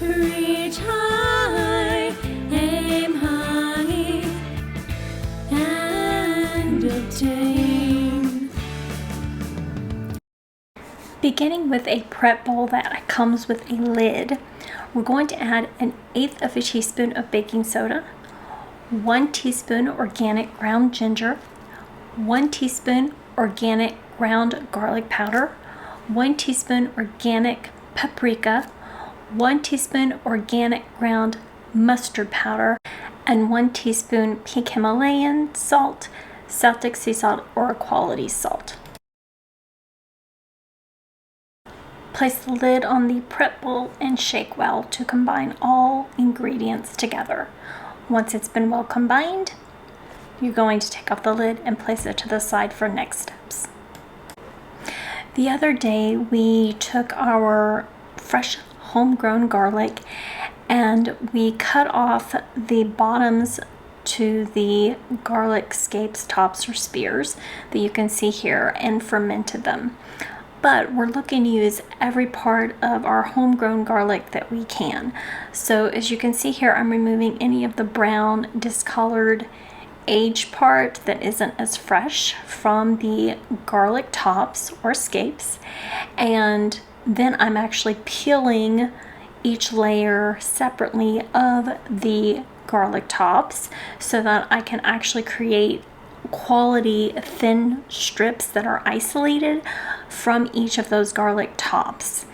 Reach high, aim high, and obtain. Beginning with a prep bowl that comes with a lid, we're going to add 1/8 of a teaspoon of baking soda, 1 teaspoon organic ground ginger, 1 teaspoon organic ground garlic powder, 1 teaspoon organic paprika, 1 teaspoon organic ground mustard powder, and 1 teaspoon pink Himalayan salt, Celtic Sea Salt, or quality salt. Place the lid on the prep bowl and shake well to combine all ingredients together. Once it's been well combined, you're going to take off the lid and place it to the side for next steps. The other day we took our fresh homegrown garlic and we cut off the bottoms to the garlic scapes, tops, or spears that you can see here and fermented them. But we're looking to use every part of our homegrown garlic that we can. So as you can see here, I'm removing any of the brown, discolored, aged part that isn't as fresh from the garlic tops or scapes. And then I'm actually peeling each layer separately of the garlic tops so that I can actually create quality thin strips that are isolated from each of those garlic tops.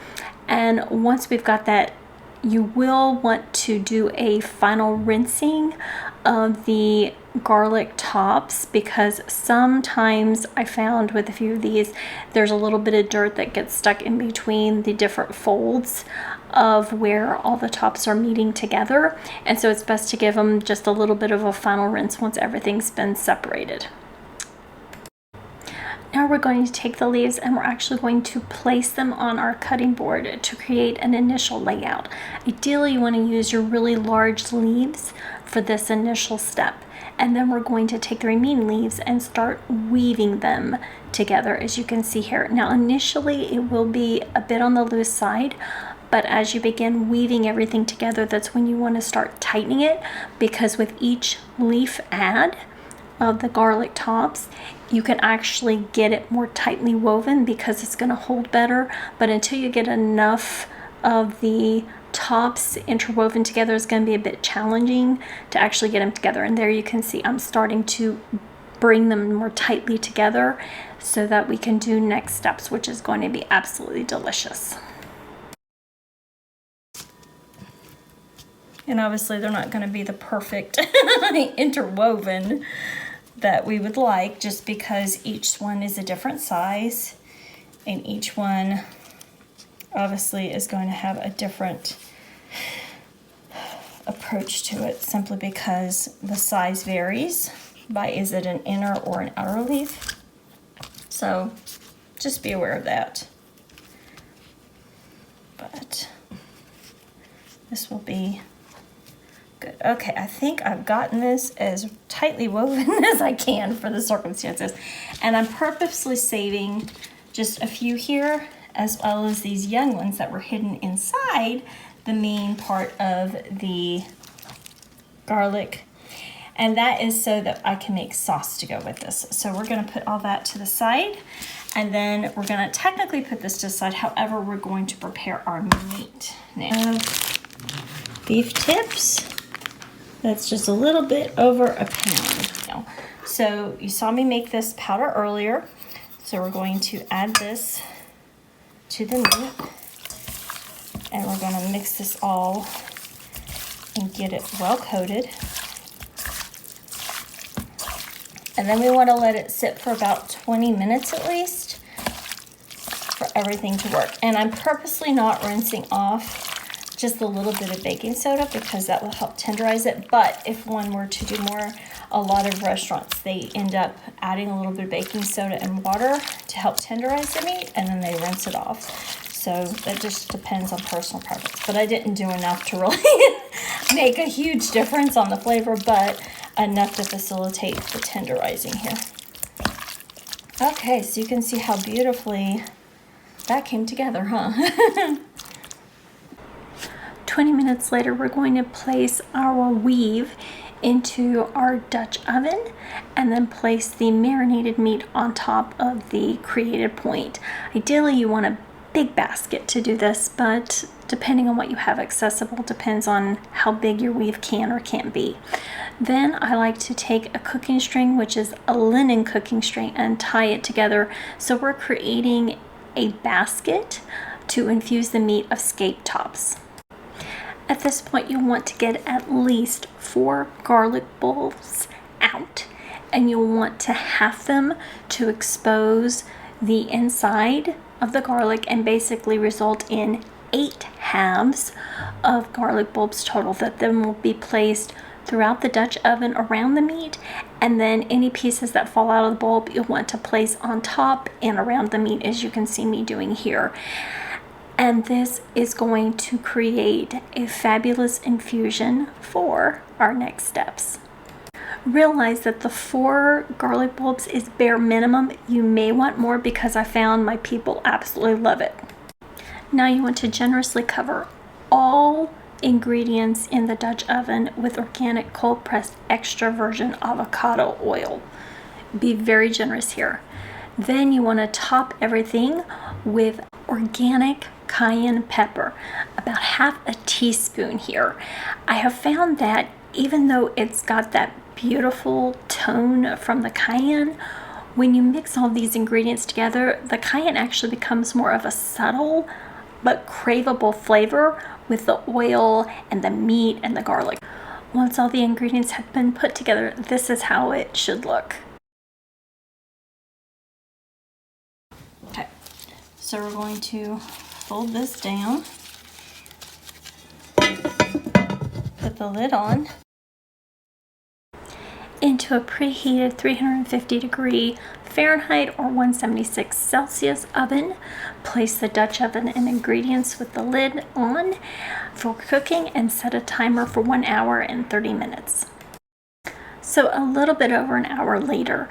And once we've got that, you will want to do a final rinsing of the garlic tops, because sometimes I found with a few of these there's a little bit of dirt that gets stuck in between the different folds of where all the tops are meeting together, and so it's best to give them just a little bit of a final rinse once everything's been separated. Now we're going to take the leaves and we're actually going to place them on our cutting board to create an initial layout. Ideally, you want to use your really large leaves for this initial step. And then we're going to take the remaining leaves and start weaving them together, as you can see here. Now initially it will be a bit on the loose side, but as you begin weaving everything together, that's when you want to start tightening it, because with each leaf add of the garlic tops, you can actually get it more tightly woven because it's going to hold better. But until you get enough of the tops interwoven together, is going to be a bit challenging to actually get them together. And there you can see I'm starting to bring them more tightly together so that we can do next steps, which is going to be absolutely delicious. And obviously they're not going to be the perfect interwoven that we would like, just because each one is a different size and each one obviously is going to have a different approach to it, simply because the size varies by is it an inner or an outer leaf. So just be aware of that. But this will be good. Okay, I think I've gotten this as tightly woven as I can for the circumstances. And I'm purposely saving just a few here, as well as these young ones that were hidden inside the main part of the garlic. And that is so that I can make sauce to go with this. So we're gonna put all that to the side, and then we're gonna technically put this to the side. However, we're going to prepare our meat. Now, beef tips. That's just a little bit over a pound. So you saw me make this powder earlier. So we're going to add this to the meat, and we're going to mix this all and get it well coated. And then we want to let it sit for about 20 minutes at least for everything to work. And I'm purposely not rinsing off just a little bit of baking soda because that will help tenderize it. But if one were to do more, a lot of restaurants, they end up adding a little bit of baking soda and water to help tenderize the meat, and then they rinse it off. So that just depends on personal preference. But I didn't do enough to really make a huge difference on the flavor, but enough to facilitate the tenderizing here. Okay, so you can see how beautifully that came together, huh? 20 minutes later, we're going to place our weave into our Dutch oven and then place the marinated meat on top of the created point. Ideally, you want a big basket to do this, but depending on what you have accessible depends on how big your weave can or can't be. Then I like to take a cooking string, which is a linen cooking string, and tie it together. So we're creating a basket to infuse the meat of scape tops. At this point, you'll want to get at least 4 garlic bulbs out, and you'll want to half them to expose the inside of the garlic and basically result in 8 halves of garlic bulbs total that then will be placed throughout the Dutch oven around the meat, and then any pieces that fall out of the bulb you'll want to place on top and around the meat, as you can see me doing here. And this is going to create a fabulous infusion for our next steps. Realize that the 4 garlic bulbs is bare minimum. You may want more because I found my people absolutely love it. Now you want to generously cover all ingredients in the Dutch oven with organic cold pressed extra virgin avocado oil. Be very generous here. Then you want to top everything with organic cayenne pepper, about half a teaspoon here. I have found that even though it's got that beautiful tone from the cayenne, when you mix all these ingredients together, the cayenne actually becomes more of a subtle but craveable flavor with the oil and the meat and the garlic. Once all the ingredients have been put together, this is how it should look. Okay, so we're going to fold this down, put the lid on, into a preheated 350-degree Fahrenheit or 176 Celsius oven. Place the Dutch oven and ingredients with the lid on for cooking and set a timer for 1 hour and 30 minutes. So a little bit over an hour later,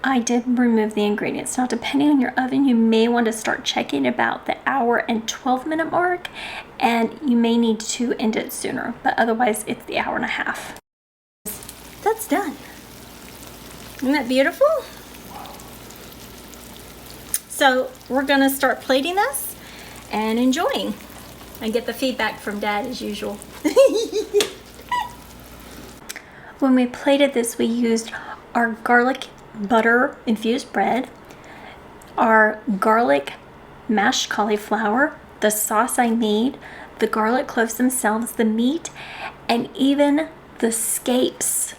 I did remove the ingredients. Now, depending on your oven, you may want to start checking about the hour and 12-minute mark, and you may need to end it sooner, but otherwise it's the hour and a half. That's done. Isn't that beautiful? So we're gonna start plating this and enjoying and get the feedback from Dad as usual. When we plated this, we used our garlic butter infused bread, our garlic mashed cauliflower, the sauce I made, the garlic cloves themselves, the meat, and even the scapes.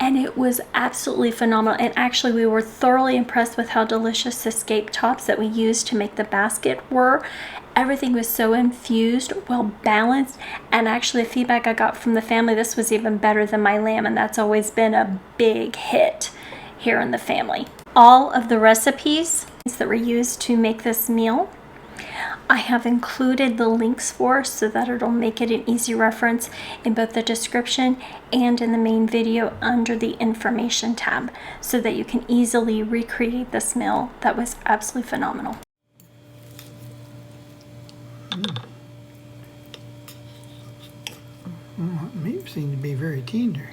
And it was absolutely phenomenal. And actually, we were thoroughly impressed with how delicious the scape tops that we used to make the basket were. Everything was so infused, well balanced, and actually the feedback I got from the family, this was even better than my lamb, and that's always been a big hit here in the family. All of the recipes that were used to make this meal, I have included the links for so that it'll make it an easy reference in both the description and in the main video under the information tab so that you can easily recreate this meal that was absolutely phenomenal. Meat seems to be very tender.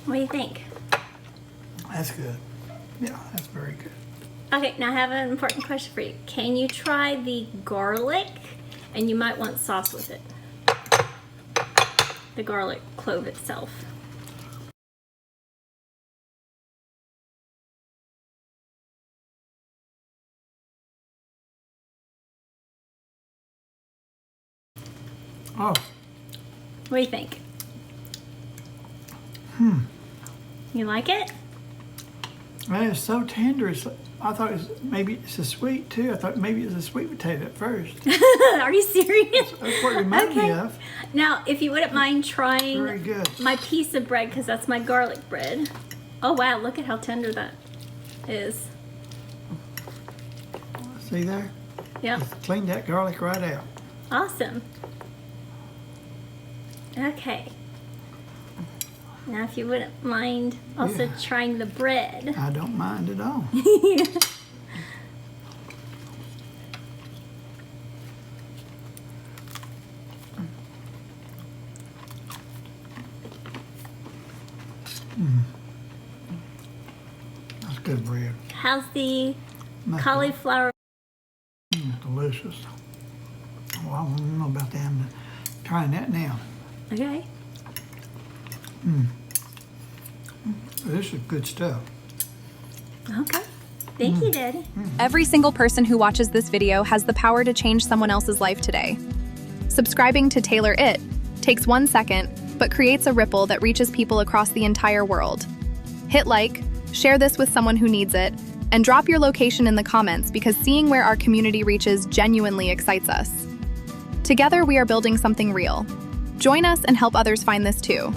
What do you think? That's good. Yeah, that's very good. Okay, now I have an important question for you. Can you try the garlic? And you might want sauce with it. The garlic clove itself. Oh. What do you think? You like it? Man, it's so tender. I thought maybe it's a sweet too. I thought maybe it's a sweet potato at first. Are you serious? That's what it reminded me of. Now, if you wouldn't mind trying Very good. my piece of bread, because that's my garlic bread. Oh wow, look at how tender that is. See there? Yep. Just cleaned that garlic right out. Awesome. Okay. Now, if you wouldn't mind also trying the bread. I don't mind at all. That's good bread. How's the That's cauliflower? delicious. Well, I don't know about that. I'm trying that now. Okay. This is good stuff. Okay. Thank you, Daddy. Every single person who watches this video has the power to change someone else's life today. Subscribing to TaylorIt takes 1 second, but creates a ripple that reaches people across the entire world. Hit like, share this with someone who needs it, and drop your location in the comments because seeing where our community reaches genuinely excites us. Together, we are building something real. Join us and help others find this too.